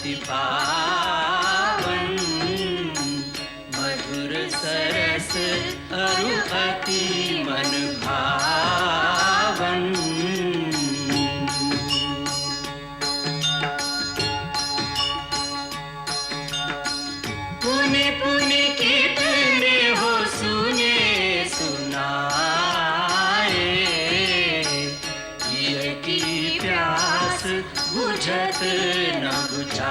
अति पावन, मधुर सरस अरु अति मन भावन। पुनि पुनि कितने हो सुने सुनाए, ये की प्यास बुझत न बुझाए।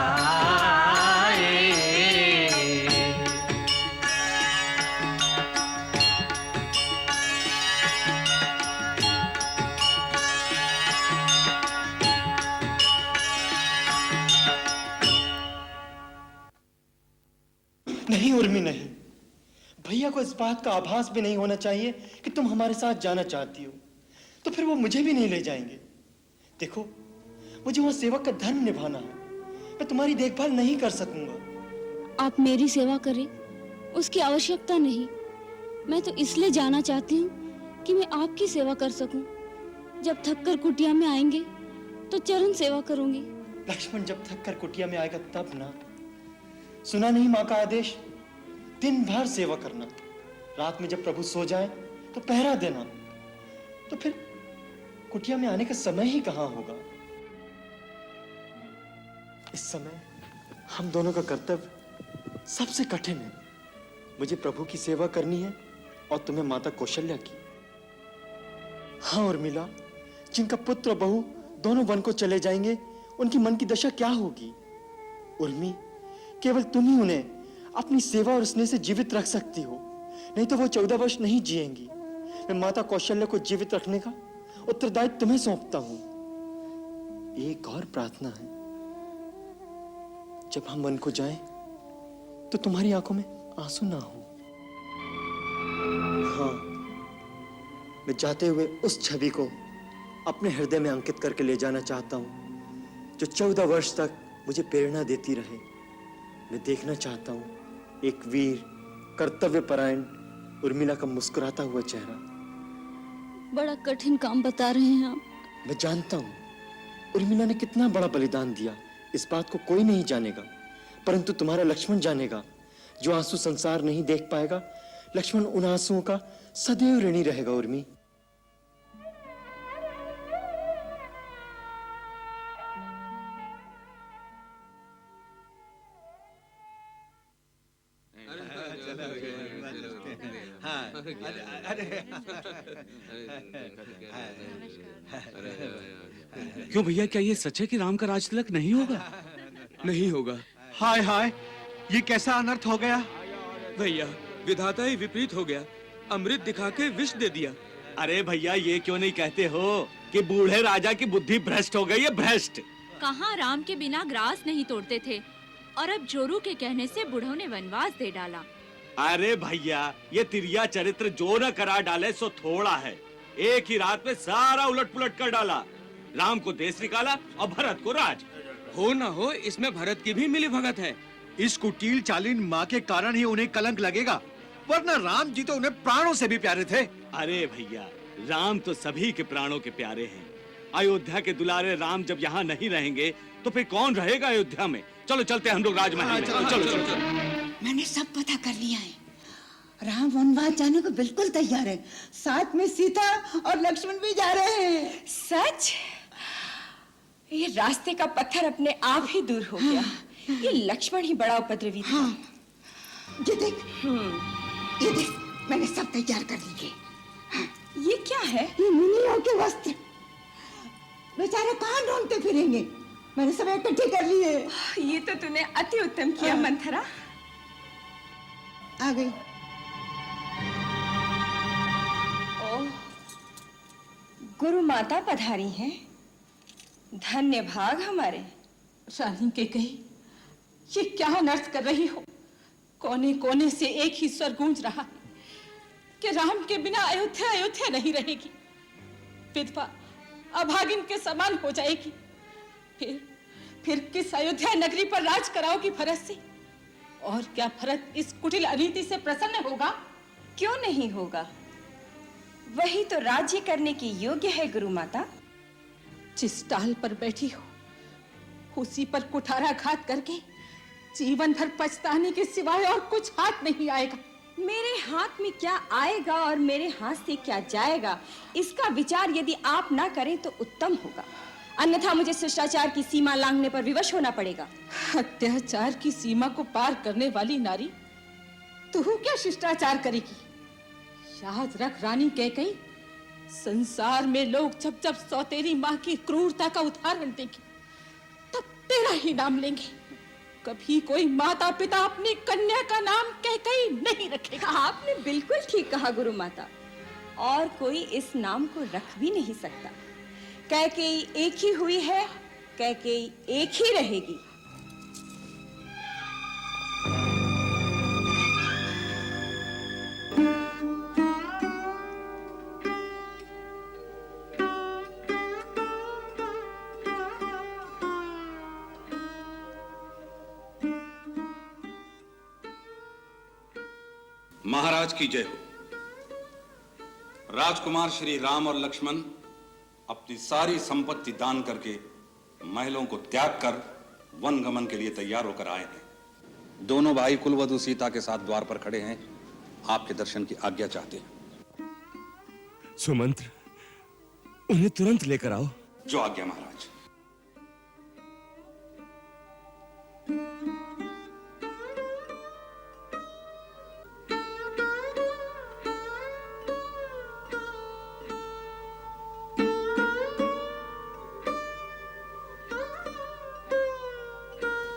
नहीं उर्मी, नहीं। भैया को इस बात का आभास भी नहीं होना चाहिए कि तुम हमारे साथ जाना चाहती हो, तो फिर वो मुझे भी नहीं ले जाएंगे। देखो, मुझे वहां सेवक का धर्म निभाना है। मैं तुम्हारी देखभाल नहीं कर सकूंगा। आप मेरी सेवा करें, उसकी आवश्यकता नहीं। मैं तो इसलिए जाना चाहती हूँ कि मैं आपकी सेवा कर सकूं। जब थककर कुटिया में आएंगे तो चरण सेवा करूंगी। लक्ष्मण जब थककर कुटिया में आएगा तब ना। सुना नहीं माँ का आदेश, दिन भर सेवा करना, रात में जब प्रभु सो जाए तो पहरा देना। तो फिर कुटिया में आने का समय ही कहाँ होगा। इस समय हम दोनों का कर्तव्य सबसे कठिन है। मुझे प्रभु की सेवा करनी है और तुम्हें माता कौशल्या की। हाँ उर्मिला, जिनका पुत्र और बहू दोनों वन को चले जाएंगे, उनकी मन की दशा क्या होगी। उर्मी, केवल तुम ही उन्हें अपनी सेवा और स्नेह से जीवित रख सकती हो, नहीं तो वो 14 वर्ष नहीं जिएंगी। मैं माता कौशल्या को जीवित रखने का उत्तरदायित्व तुम्हें सौंपता हूं। एक और प्रार्थना है, जब हम वन को जाएं तो तुम्हारी आंखों में आंसू ना हो। हाँ, मैं जाते हुए उस छवि को अपने हृदय में अंकित करके ले जाना चाहता हूं, जो 14 वर्ष तक मुझे प्रेरणा देती रहे। मैं देखना चाहता हूं एक वीर, कर्तव्यपरायण उर्मिला का मुस्कुराता हुआ चेहरा। बड़ा कठिन काम बता रहे हैं आप। मैं जानता हूं उर्मिला ने कितना बड़ा बलिदान दिया, इस बात को कोई नहीं जानेगा, परंतु तुम्हारा लक्ष्मण जानेगा। जो आंसू संसार नहीं देख पाएगा, लक्ष्मण उन आंसुओं का सदैव ऋणी रहेगा। उर्मी, क्यों भैया, क्या ये सच है कि राम का राज तिलक नहीं होगा? नहीं होगा। हाय हाय, ये कैसा अनर्थ हो गया। भैया, विधाता ही विपरीत हो गया, अमृत दिखा के विष दे दिया। अरे भैया, ये क्यों नहीं कहते हो कि बूढ़े राजा की बुद्धि भ्रष्ट हो गई है, भ्रष्ट। कहाँ राम के बिना ग्रास नहीं तोड़ते थे, और अब जोरू के कहने से बुढ़ों ने वनवास दे डाला। अरे भैया, ये तिरिया चरित्र जो न करा डाले सो थोड़ा है। एक ही रात में सारा उलट पुलट कर डाला। राम को देश निकाला और भरत को राज। हो ना हो, इसमें भरत की भी मिली भगत है। इस कुटिल चालीन माँ के कारण ही उन्हें कलंक लगेगा, वरना राम जी तो उन्हें प्राणों से भी प्यारे थे। अरे भैया, राम तो सभी के प्राणों के प्यारे हैं। अयोध्या के दुलारे राम जब यहाँ नहीं रहेंगे तो फिर कौन रहेगा अयोध्या में। चलो चलते हैं हम लोग राजमहल में। चलो। मैंने सब पता कर लिया है। राम वनवास जाने को बिल्कुल तैयार है, साथ में सीता और लक्ष्मण भी जा रहे हैं। सच? ये रास्ते का पत्थर अपने आप ही दूर हो गया। ये लक्ष्मण ही बड़ा उपद्रवी था। ये देख, ये देख, मैंने सब तैयार कर लिए। ये क्या है? ये मुनियों के वस्त्र। बेचारे कहाँ ढूंढते फिरेंगे, मैंने सब इकट्ठे कर लिए। ये तो तूने अति उत्तम किया मंथरा। आ गई। ओह, गुरु माता पधारी हैं। धन्य भाग हमारे। रानी के कही, ये क्या अनर्थ कर रही हो? कोने कोने से एक ही स्वर गूंज रहा है कि राम के बिना अयोध्या अयोध्या नहीं रहेगी, विधवा अभागिन के समान हो जाएगी। फिर किस अयोध्या नगरी पर राज कराओगी भरत से? और क्या भरत इस कुटिल अनीति से प्रसन्न होगा? क्यों नहीं होगा, वही तो राज्य करने की योग्य है गुरु माता। जिस टाल पर बैठी हो उसी पर कुठाराघात करके जीवन भर पछताने के सिवाय और कुछ हाथ नहीं आएगा। मेरे हाथ में क्या आएगा और मेरे हाथ से क्या जाएगा, इसका विचार यदि आप ना करें तो उत्तम होगा, अन्यथा मुझे शिष्टाचार की सीमा लांघने पर विवश होना पड़ेगा। अत्याचार की सीमा को पार करने वाली नारी तू क्या शिष्टाचार करेगी? याद रख रानी कैकेयी, संसार में लोग जब जब सौतेरी माँ की क्रूरता का उदाहरण देंगे तब तेरा ही नाम लेंगे। कभी कोई माता पिता अपनी कन्या का नाम कैकेयी नहीं रखेगा। आपने बिल्कुल ठीक कहा गुरु माता, और कोई इस नाम को रख भी नहीं सकता। कैकेयी एक ही हुई है, कैकेयी एक ही रहेगी। महाराज की जय हो। राजकुमार श्री राम और लक्ष्मण अपनी सारी संपत्ति दान करके महलों को त्याग कर वन गमन के लिए तैयार होकर आए हैं। दोनों भाई कुलवधू सीता के साथ द्वार पर खड़े हैं, आपके दर्शन की आज्ञा चाहते हैं। सुमंत्र, उन्हें तुरंत लेकर आओ। जो आज्ञा महाराज।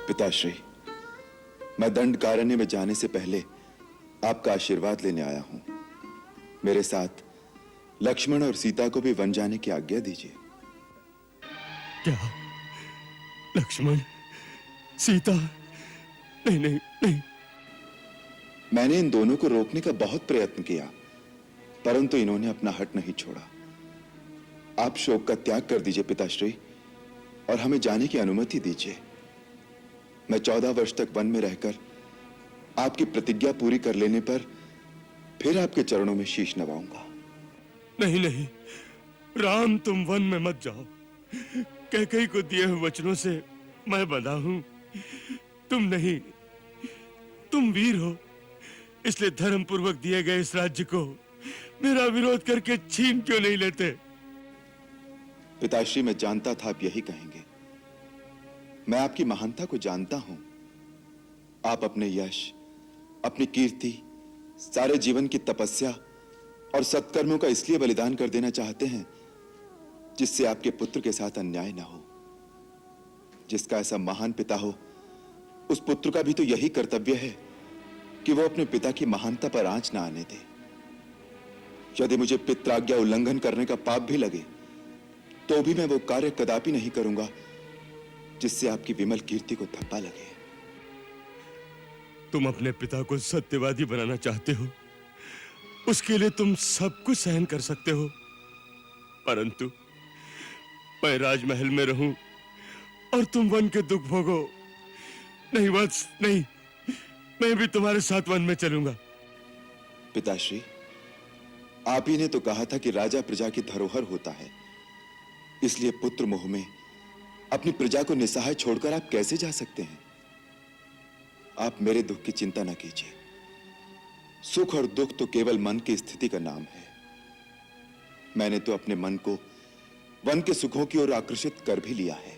पिताश्री, मैं दंडकारण्य में जाने से पहले आपका आशीर्वाद लेने आया हूं। मेरे साथ लक्ष्मण और सीता को भी वन जाने की आज्ञा दीजिए। क्या? लक्ष्मण, सीता? नहीं नहीं नहीं। मैंने इन दोनों को रोकने का बहुत प्रयत्न किया, परंतु इन्होंने अपना हट नहीं छोड़ा। आप शोक का त्याग कर दीजिए पिताश्री, और हमें जाने की अनुमति दीजिए। मैं 14 वर्ष तक वन में रहकर आपकी प्रतिज्ञा पूरी कर लेने पर फिर आपके चरणों में शीश नवाऊंगा। नहीं नहीं राम, तुम वन में मत जाओ। कैकेयी को दिए हुए वचनों से मैं बंधा हूं। तुम नहीं, तुम वीर हो, इसलिए धर्म पूर्वक दिए गए इस राज्य को मेरा विरोध करके छीन क्यों नहीं लेते? पिताश्री, मैं जानता था आप यही कहेंगे। मैं आपकी महानता को जानता हूं। आप अपने यश, अपनी कीर्ति, सारे जीवन की तपस्या और सत्कर्मों का इसलिए बलिदान कर देना चाहते हैं जिससे आपके पुत्र के साथ अन्याय ना हो। जिसका ऐसा महान पिता हो, उस पुत्र का भी तो यही कर्तव्य है कि वो अपने पिता की महानता पर आंच ना आने दे। यदि मुझे पित्राज्ञा उल्लंघन करने का पाप भी लगे तो भी मैं वो कार्य कदापि नहीं करूंगा जिससे आपकी विमल कीर्ति को धब्बा लगे। तुम अपने पिता को सत्यवादी बनाना चाहते हो, उसके लिए तुम सब कुछ सहन कर सकते हो, परंतु मैं राजमहल में रहूं और तुम वन के दुख भोगो। नहीं वत्स, नहीं, मैं भी तुम्हारे साथ वन में चलूंगा। पिताश्री, आप ही ने तो कहा था कि राजा प्रजा की धरोहर होता है, इसलिए पुत्र मोह में अपनी प्रजा को निसहाय छोड़कर आप कैसे जा सकते हैं? आप मेरे दुख की चिंता न कीजिए। सुख और दुख तो केवल मन की स्थिति का नाम है। मैंने तो अपने मन को वन के सुखों की ओर आकर्षित कर भी लिया है।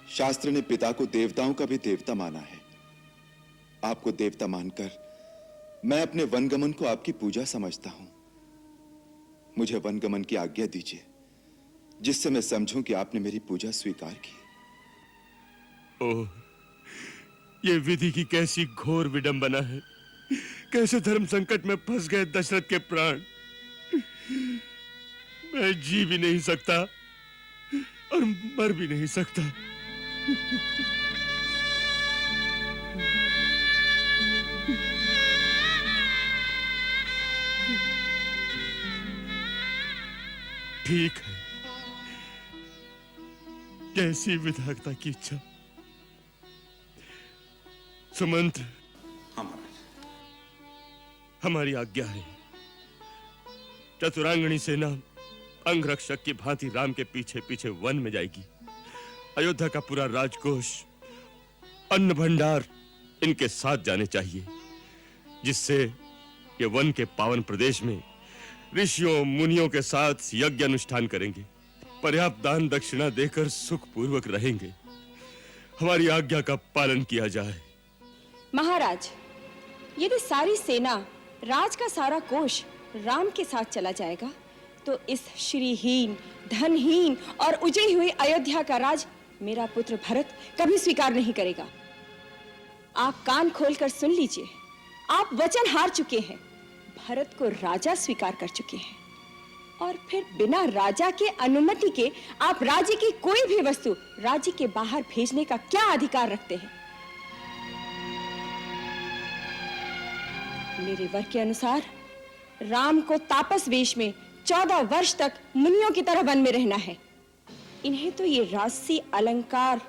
शास्त्र ने पिता को देवताओं का भी देवता माना है। आपको देवता मानकर मैं अपने वनगमन को आपकी पूजा समझता हूं। मुझे वनगमन की आज्ञा दीजिए, जिससे मैं समझूं कि आपने मेरी पूजा स्वीकार की। ओह, ये विधि की कैसी घोर विडंबना है। कैसे धर्म संकट में फंस गए दशरथ के प्राण। मैं जी भी नहीं सकता और मर भी नहीं सकता। ठीक है, कैसी विधाता की इच्छा। सुमंत्र, हमारी आज्ञा है। चतुरांगणी सेना अंगरक्षक की भांति राम के पीछे पीछे वन में जाएगी। अयोध्या का पूरा राजकोष, अन्न भंडार इनके साथ जाने चाहिए, जिससे ये वन के पावन प्रदेश में ऋषियों मुनियों के साथ यज्ञ अनुष्ठान करेंगे, पर्याप्त दान दक्षिणा देकर सुख पूर्वक रहेंगे। हमारी आज्ञा का पालन किया जाए। महाराज, यदि सारी सेना, राज का सारा कोष राम के साथ चला जाएगा तो इस श्रीहीन, धनहीन और उजड़ी हुई अयोध्या का राज मेरा पुत्र भरत कभी स्वीकार नहीं करेगा। आप कान खोलकर सुन लीजिए, आप वचन हार चुके हैं, भरत को राजा स्वीकार कर चुके हैं, और फिर बिना राजा के अनुमति के आप राज्य की कोई भी वस्तु राज्य के बाहर भेजने का क्या अधिकार रखते हैं? मेरे वर के अनुसार राम को तापस वेश में 14 वर्ष तक मुनियों की तरह वन में रहना है। इन्हें तो ये राजसी अलंकार,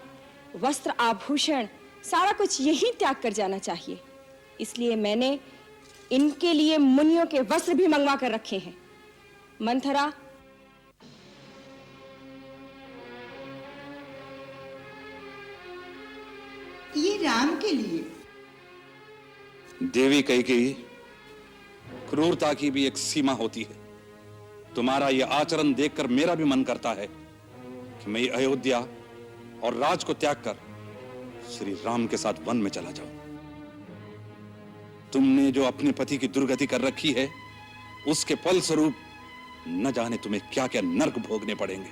वस्त्र, आभूषण सारा कुछ यही त्याग कर जाना चाहिए। इसलिए मैंने इनके लिए मुनियों के वस्त्र भी मंगवा कर रखे हैं। मंथरा, ये राम के लिए। देवी कैकेयी, क्रूरता की भी एक सीमा होती है। तुम्हारा यह आचरण देखकर मेरा भी मन करता है कि मैं अयोध्या और राज को त्याग कर श्री राम के साथ वन में चला जाऊं। तुमने जो अपने पति की दुर्गति कर रखी है, उसके फल स्वरूप न जाने तुम्हें क्या क्या नर्क भोगने पड़ेंगे।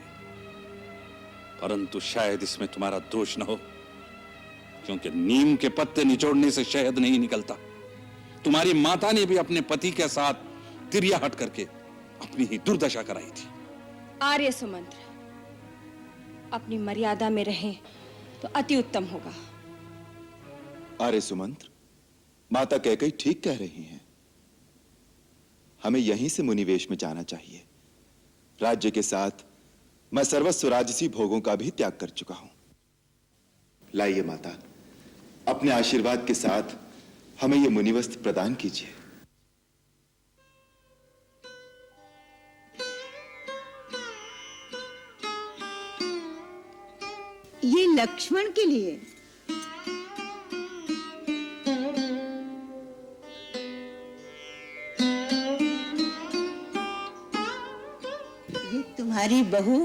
परंतु शायद इसमें तुम्हारा दोष न हो, क्योंकि नीम के पत्ते निचोड़ने से शहद नहीं निकलता। तुम्हारी माता ने भी अपने पति के साथ तिरिया हट करके अपनी ही दुर्दशा कराई थी। आर्य सुमंत्र, अपनी मर्यादा में रहें तो अति उत्तम होगा। आर्य सुमंत्र, माता कैकेयी ठीक कह रही हैं। हमें यहीं से मुनिवेश में जाना चाहिए। राज्य के साथ मैं सर्वस्व राजसी भोगों का भी त्याग कर चुका हूं। लाइए माता, अपने आशीर्वाद के साथ हमें यह मुनिवस्त्र प्रदान कीजिए। ये लक्ष्मण के लिए। ये तुम्हारी बहू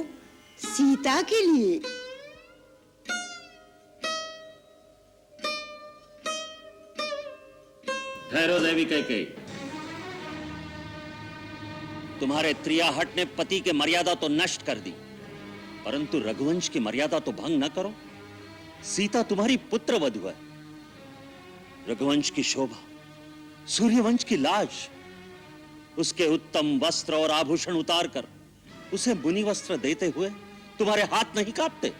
सीता के लिए। ठहरो देवी कैकेयी, तुम्हारे त्रियाहट ने पति के मर्यादा तो नष्ट कर दी, परंतु रघुवंश की मर्यादा तो भंग न करो। सीता तुम्हारी पुत्र वधू है। रघुवंश की शोभा, सूर्यवंश की लाज, उसके उत्तम वस्त्र और आभूषण उतार कर उसे मुनि वस्त्र देते हुए तुम्हारे हाथ नहीं कांपते।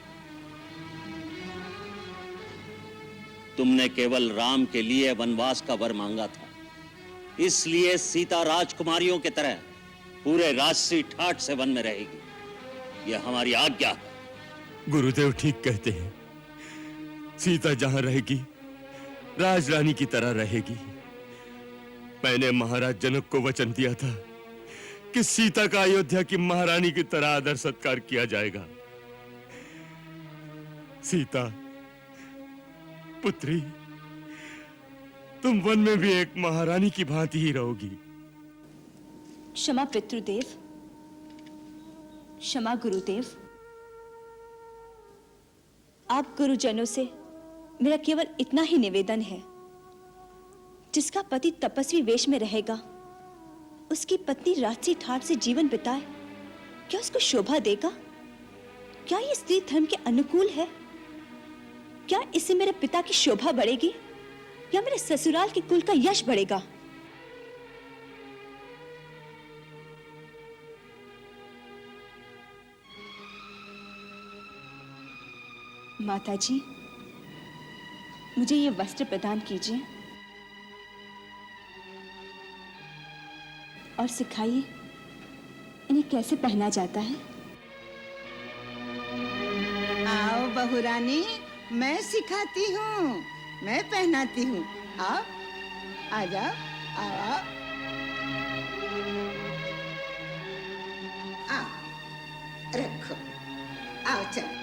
तुमने केवल राम के लिए वनवास का वर मांगा था, इसलिए सीता राजकुमारियों की तरह पूरे राजसी ठाट से वन में रहेगी। यह हमारी आज्ञा है। गुरुदेव ठीक कहते हैं। सीता जहां रहेगी, राजरानी की तरह रहेगी। मैंने महाराज जनक को वचन दिया था कि सीता का अयोध्या की महारानी की तरह आदर सत्कार किया जाएगा। सीता पुत्री, तुम वन में भी एक महारानी की भांति ही रहोगी। क्षमा पितृदेव, क्षमा गुरुदेव। आप गुरुजनों से मेरा केवल इतना ही निवेदन है, जिसका पति तपस्वी वेश में रहेगा, उसकी पत्नी राजसी ठाट से जीवन बिताए, क्या उसको शोभा देगा? क्या ये स्त्री धर्म के अनुकूल है? क्या इससे मेरे पिता की शोभा बढ़ेगी या मेरे ससुराल के कुल का यश बढ़ेगा? माताजी, मुझे ये वस्त्र प्रदान कीजिए और सिखाइए इन्हें कैसे पहना जाता है। आओ बहुरानी, मैं सिखाती हूँ, मैं पहनाती हूँ। आओ, आ जाओ, आओ, आओ, रखो, आओ चलो।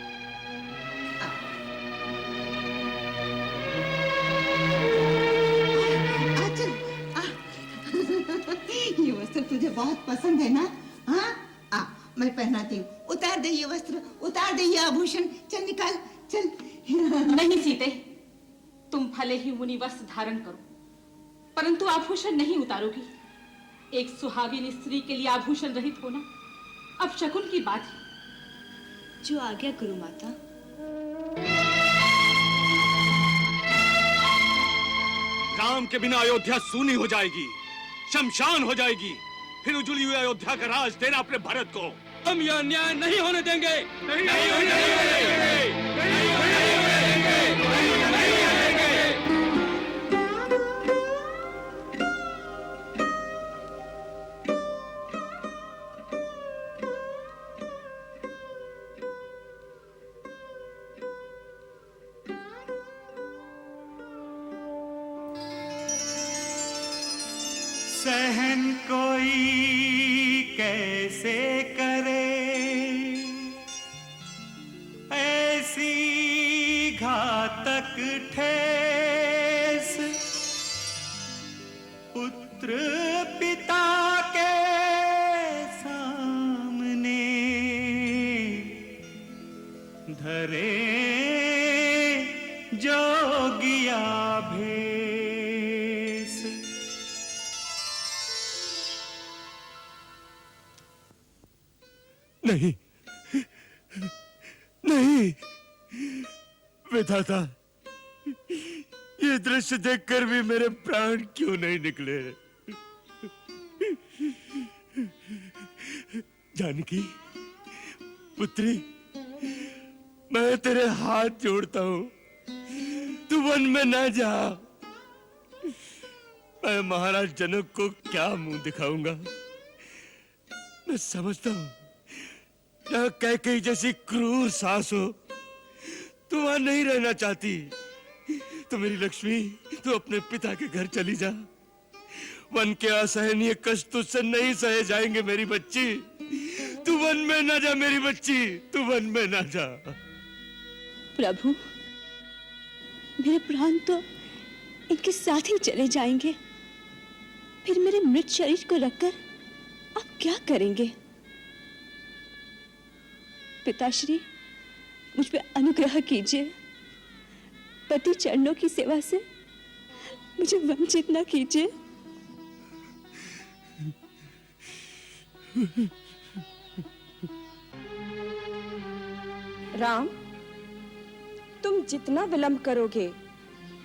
बात पसंद है ना? हाँ, आ मैं पहनाती हूँ। उतार दे ये वस्त्र, उतार दे ये आभूषण, चल निकाल, चल। नहीं सीते, तुम भले ही मुनि वस्त्र धारण करो, परंतु आभूषण नहीं उतारोगी। एक सुहागिन स्त्री के लिए आभूषण रहित होना अब शकुन की बात है। जो आज्ञा गुरु माता। राम के बिना अयोध्या सूनी हो जाएगी, शमशान हो जाएगी। फिर उजली हुई अयोध्या का राज देना अपने भरत को। हम यह अन्याय नहीं होने देंगे। नहीं होने सहन कोई कैसे करे ऐसी घातक ठेस, पुत्र पिता के सामने धरे जोगिया भेस। नहीं, नहीं विधाता, ये दृश्य देखकर भी मेरे प्राण क्यों नहीं निकले? जानकी पुत्री, मैं तेरे हाथ जोड़ता हूं, तू वन में न जा। मैं महाराज जनक को क्या मुंह दिखाऊंगा? मैं समझता हूं यह कैकेयी जैसी क्रूर सास हो, तू वहां नहीं रहना चाहती। तो मेरी लक्ष्मी, तू अपने पिता के घर चली जा। वन के असहनीय कष्ट तुझसे नहीं सहे जाएंगे मेरी बच्ची। तू वन में ना जा मेरी बच्ची, तू वन में ना जा। प्रभु, मेरे प्राण तो इनके साथ ही चले जाएंगे, फिर मेरे मृत शरीर को रखकर आप क्या करेंगे? पिताश्री, मुझ पे अनुग्रह कीजिए। पति चरणों की सेवा से मुझे वंचित न कीजिए। राम, तुम जितना विलंब करोगे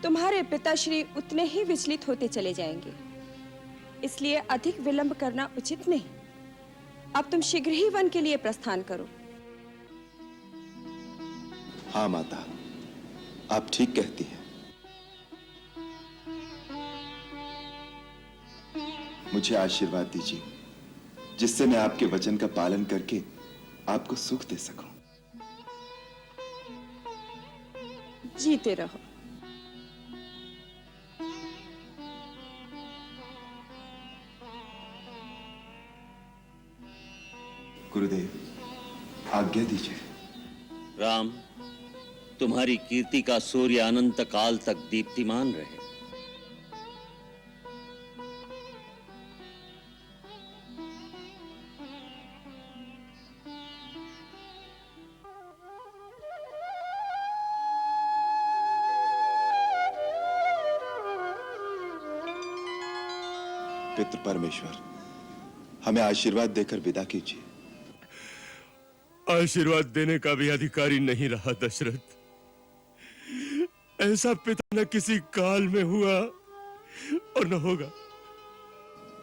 तुम्हारे पिताश्री उतने ही विचलित होते चले जाएंगे, इसलिए अधिक विलंब करना उचित नहीं। अब तुम शीघ्र ही वन के लिए प्रस्थान करो। हाँ माता, आप ठीक कहती हैं। मुझे आशीर्वाद दीजिए, जिससे मैं आपके वचन का पालन करके आपको सुख दे सकूं। जीते रहो। गुरुदेव, आज्ञा दीजिए। राम, तुम्हारी कीर्ति का सूर्य अनंत काल तक दीप्तिमान रहे। पितृ परमेश्वर, हमें आशीर्वाद देकर विदा कीजिए। आशीर्वाद देने का भी अधिकारी नहीं रहा दशरथ। ऐसा पिता न किसी काल में हुआ और न होगा।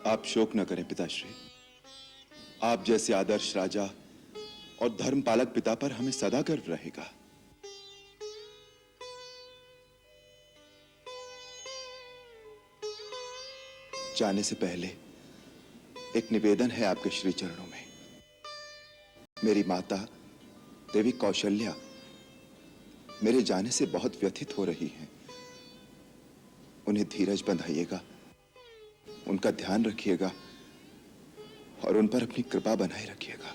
आप शोक न करें पिताश्री। आप जैसे आदर्श राजा और धर्मपालक पिता पर हमें सदा गर्व रहेगा। जाने से पहले एक निवेदन है आपके श्री चरणों में। मेरी माता देवी कौशल्या मेरे जाने से बहुत व्यथित हो रही हैं। उन्हें धीरज बंधाइएगा, उनका ध्यान रखिएगा और उन पर अपनी कृपा बनाए रखिएगा।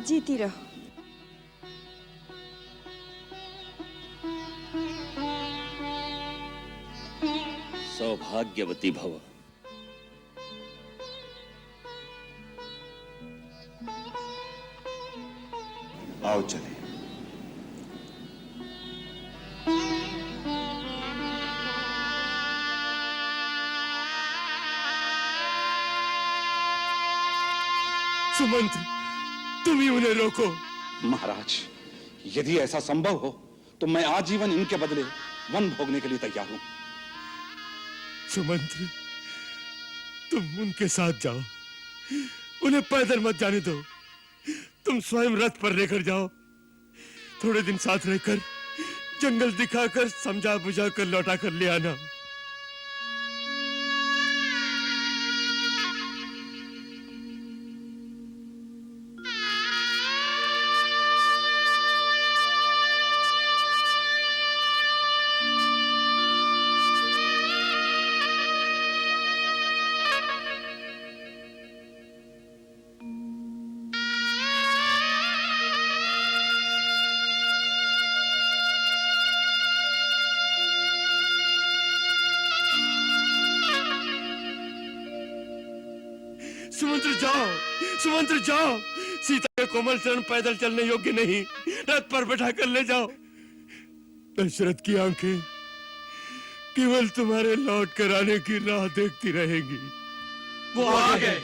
जीती रहो। सौभाग्यवती भव। आओ चले। सुमंत्र, तुम ही उन्हें रोको। महाराज, यदि ऐसा संभव हो तो मैं आजीवन इनके बदले वन भोगने के लिए तैयार हूं। सुमंत्र, तुम उनके साथ जाओ, उन्हें पैदल मत जाने दो। तुम स्वयं रथ पर लेकर जाओ। थोड़े दिन साथ रहकर जंगल दिखाकर समझा बुझा कर लौटा कर ले आना। सुमंत्र जाओ, सुमंत्र जाओ। सीता के कोमल चरण पैदल चलने योग्य नहीं, रथ पर बैठा कर ले जाओ। दशरथ की आंखें केवल तुम्हारे लौट कर आने की राह देखती रहेंगी। वो आ गए।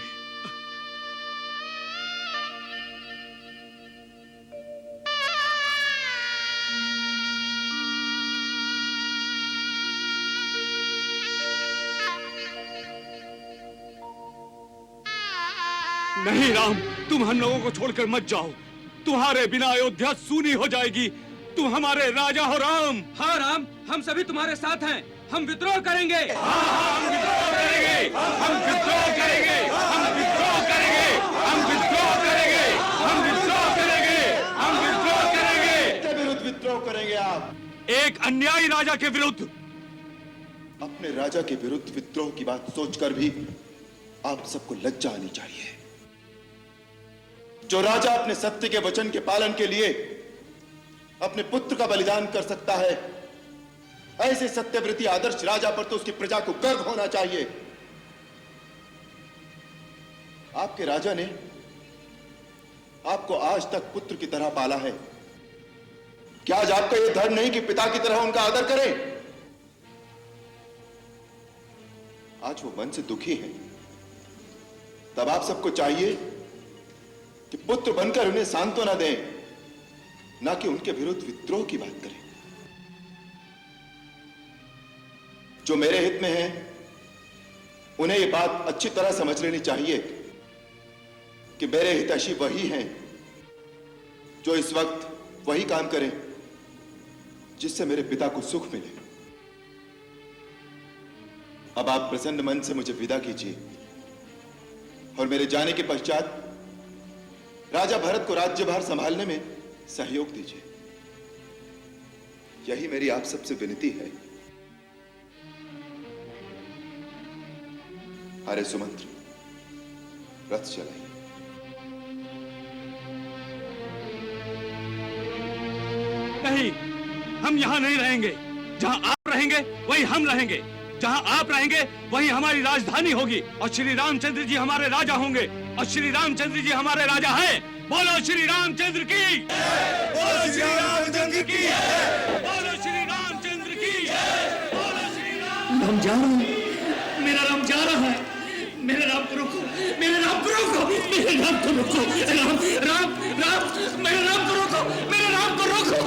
नहीं राम, तुम हम लोगों को छोड़कर मत जाओ। तुम्हारे बिना अयोध्या सूनी हो जाएगी। तुम हमारे राजा हो राम। हाँ राम, हम सभी तुम्हारे साथ हैं। हम विद्रोह करेंगे। हम विद्रोह करेंगे। हम विद्रोह करेंगे। हम विद्रोह करेंगे। हम विद्रोह करेंगे। हम विद्रोह करेंगे। हम विद्रोह करेंगे। किसके विरुद्ध विद्रोह करेंगे आप? एक अन्यायी राजा के विरुद्ध। अपने राजा के विरुद्ध विद्रोह की बात सोचकर भी आप सबको लज्जा आनी चाहिए। जो राजा अपने सत्य के वचन के पालन के लिए अपने पुत्र का बलिदान कर सकता है, ऐसे सत्यव्रती आदर्श राजा पर तो उसकी प्रजा को गर्व होना चाहिए। आपके राजा ने आपको आज तक पुत्र की तरह पाला है। क्या आज आपका यह धर्म नहीं कि पिता की तरह उनका आदर करें? आज वो मन से दुखी हैं। तब आप सबको चाहिए कि पुत्र बनकर उन्हें सांत्वना दें, ना कि उनके विरुद्ध विद्रोह की बात करें। जो मेरे हित में है, उन्हें यह बात अच्छी तरह समझ लेनी चाहिए कि मेरे हितैषी वही हैं जो इस वक्त वही काम करें जिससे मेरे पिता को सुख मिले। अब आप प्रसन्न मन से मुझे विदा कीजिए और मेरे जाने के पश्चात राजा भरत को राज्यभार संभालने में सहयोग दीजिए। यही मेरी आप सबसे विनती है। अरे सुमंत्र, रथ चलाइए। नहीं, हम यहाँ नहीं रहेंगे। जहाँ आप रहेंगे वही हम रहेंगे। जहाँ आप रहेंगे वही हमारी राजधानी होगी और श्री रामचंद्र जी हमारे राजा होंगे और श्री रामचंद्र जी हमारे राजा हैं। बोलो श्री रामचंद्र की। बोलो श्री रामचंद्र की। बोलो श्री रामचंद्र की। बोलो श्री राम। हम जा रहे हैं। मेरा राम जा रहा है। मेरे राम को रोको। मेरे राम को रोको। मेरे राम को रोको। राम राम राम, मेरे राम को रोको। मेरे राम को रोको।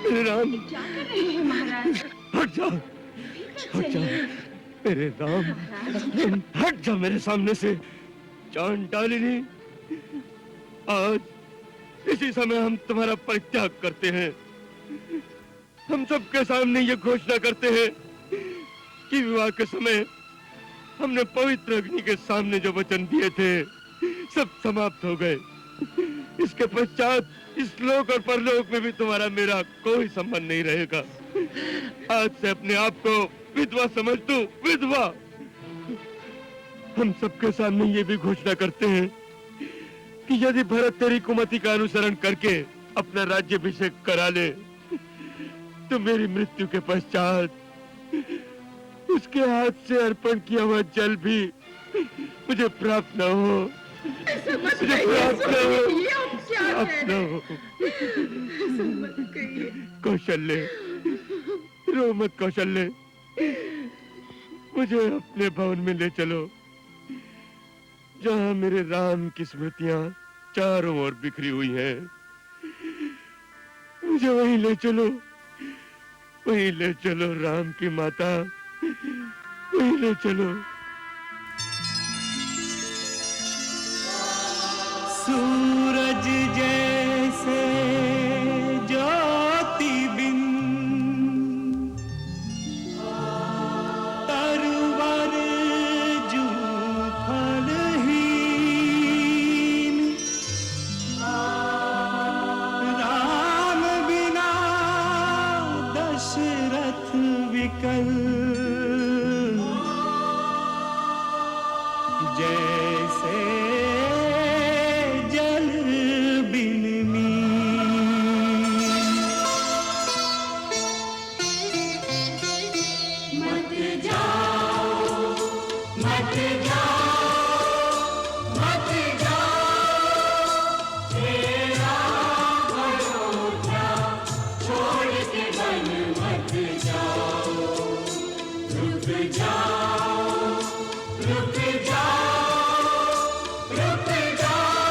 मेरे राम, क्या कर रहे हैं महाराज? हट जाओ, हट जा मेरे राम, हट जा मेरे सामने से। जान डालिनी, आज इसी समय हम तुम्हारा परित्याग करते हैं। हम सबके सामने ये घोषणा करते हैं कि विवाह के समय हमने पवित्र अग्नि के सामने जो वचन दिए थे सब समाप्त हो गए। इसके पश्चात इस लोक और परलोक में भी तुम्हारा मेरा कोई संबंध नहीं रहेगा। आज से अपने आप को विधवा समझ तू, विधवा। हम सबके सामने ये भी घोषणा करते हैं कि यदि भरत तेरी कुमति का अनुसरण करके अपना राज्याभिषेक करा ले तो मेरी मृत्यु के पश्चात उसके हाथ से अर्पण किया हुआ जल भी मुझे प्राप्त न हो, मुझे प्राप्त न हो, प्राप्त न हो। कौशल्य, रो मत कौशल्य, मुझे अपने भवन में ले चलो जहाँ मेरे राम की स्मृतियां चारों ओर बिखरी हुई हैं। मुझे वहीं ले चलो, वहीं ले चलो राम की माता, वहीं ले चलो। सूरज जैसे ज्योति बिन तरवर जू फलहीन, राम बिना दशरथ विकल, जैसे जल बिन मत जाओ, मत जाओ, मत जाओ, तेरा अयोध्या छोड़ के वन मत जाओ, रुक जाओ, रुक जाओ, रुक जाओ,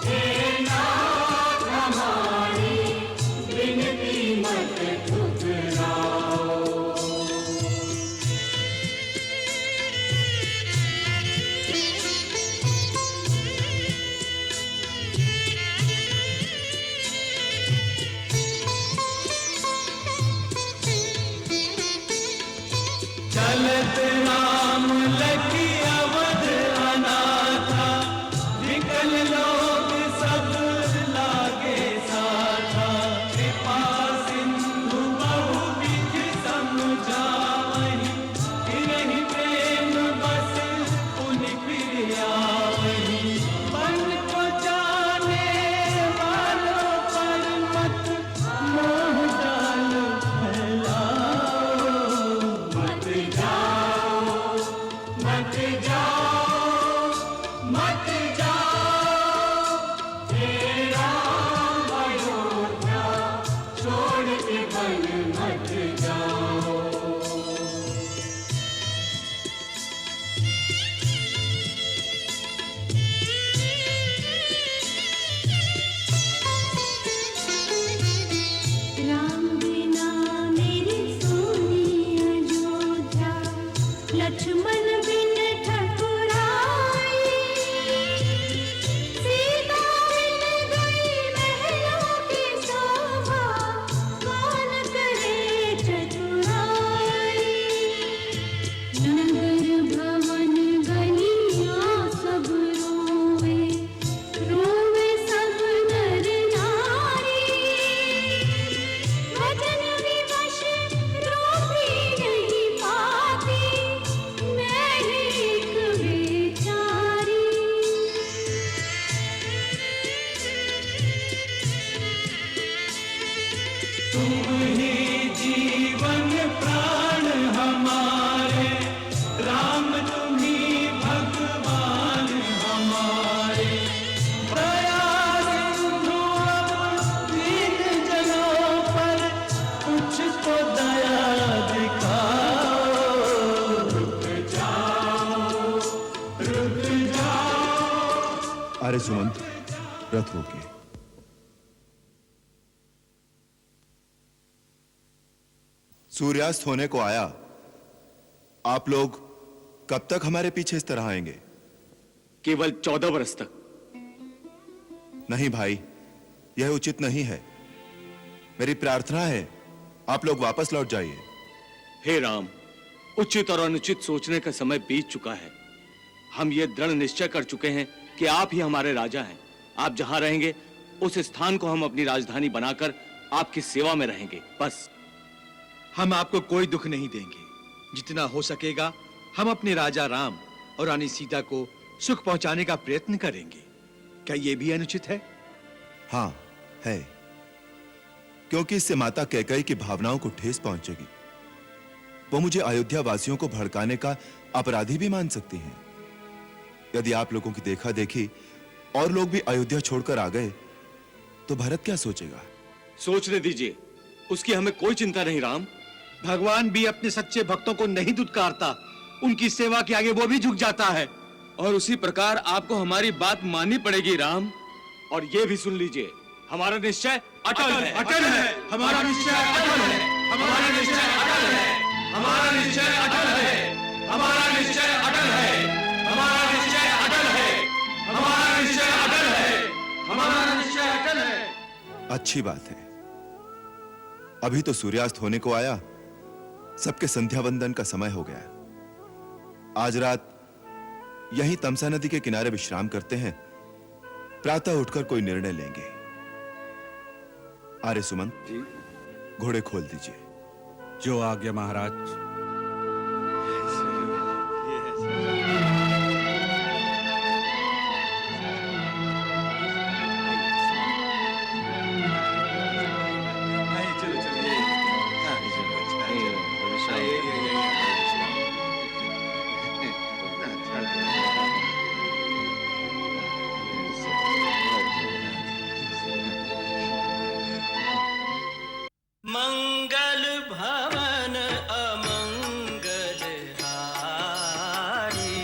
हे नाथ हमारी विनती मत ठुकराओ। चलत राम लखी अवध अनाथा, विकल लोग सब लागे साथा, कृपा सिंधु बहुविध समझावहि, फिरहि प्रेम बस पुनि फिर आवहि, मन को जाने वालों पर मत मोह जाल फैलाओ। मत जाओ, मत जाओ, मत जाओ, तेरा अयोध्या छोड़ के वन मत जाओ। राम बिना मेरी सोनी अयोध्या, लक्ष्मण बिन ठकुराई, सीता बिन गई महलों की शोभा, कौन करे चतुराई। नगर भवन गलियां सब रोवे, रोवे सब नर नारी, भजन विवश रोती नहीं पाती, मैं एक बेचारी। तुम ही जीवन प्राण हमारे, राम तुम ही भगवान हमारे, दया सिंधु अब दीन जनों पर कुछ तो दया दिखाओ। रुक जाओ, रुक जाओ। अरे सुमंत, रथ रोकिए। सूर्यास्त होने को आया। आप लोग कब तक हमारे पीछे इस तरह आएंगे? केवल 14 वर्ष तक। नहीं भाई, यह उचित नहीं है। मेरी प्रार्थना है आप लोग वापस लौट जाइए। हे राम, उचित और अनुचित सोचने का समय बीत चुका है। हम ये दृढ़ निश्चय कर चुके हैं कि आप ही हमारे राजा हैं। आप जहां रहेंगे उस स्थान को हम अपनी राजधानी बनाकर आपकी सेवा में रहेंगे, बस। हम आपको कोई दुख नहीं देंगे। जितना हो सकेगा हम अपने राजा राम और रानी सीता को सुख पहुंचाने का प्रयत्न करेंगे। क्या यह भी अनुचित है? हां, है। क्योंकि इससे माता कैकेयी की भावनाओं को ठेस पहुंचेगी। वो मुझे अयोध्या वासियों को भड़काने का अपराधी भी मान सकती हैं। यदि आप लोगों की देखा देखी और लोग भी अयोध्या छोड़कर आ गए तो भरत क्या सोचेगा? सोचने दीजिए, उसकी हमें कोई चिंता नहीं राम। भगवान भी अपने सच्चे भक्तों को नहीं दुत्कारता, उनकी सेवा के आगे वो भी झुक जाता है। और उसी प्रकार आपको हमारी बात माननी पड़ेगी राम। और ये भी सुन लीजिए, हमारा निश्चय अटल है। अटल है हमारा निश्चय, अटल है हमारा निश्चय, अटल है हमारा निश्चय, अटल है हमारा निश्चय, अटल है हमारा निश्चय, अटल है हमारा निश्चय, अटल है हमारा निश्चय, अटल है। अच्छी बात है। अभी तो सूर्यास्त होने को आया, सबके संध्या वंदन का समय हो गया। आज रात यहीं तमसा नदी के किनारे विश्राम करते हैं। प्रातः उठकर कोई निर्णय लेंगे। आर्य सुमंत, घोड़े खोल दीजिए। जो आज्ञा महाराज। मंगल भवन अमंगल हारी,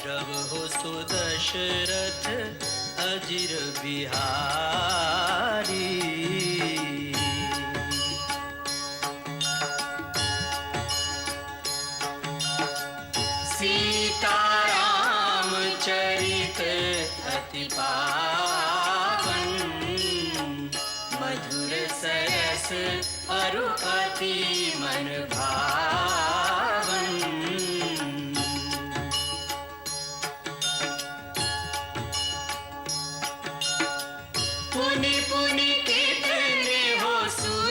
प्रभु सुदशरथ अजिर बिहारी। सीताराम चरित अति पावन, मधुर सरस अरु अति मन भावन। पुनि पुनि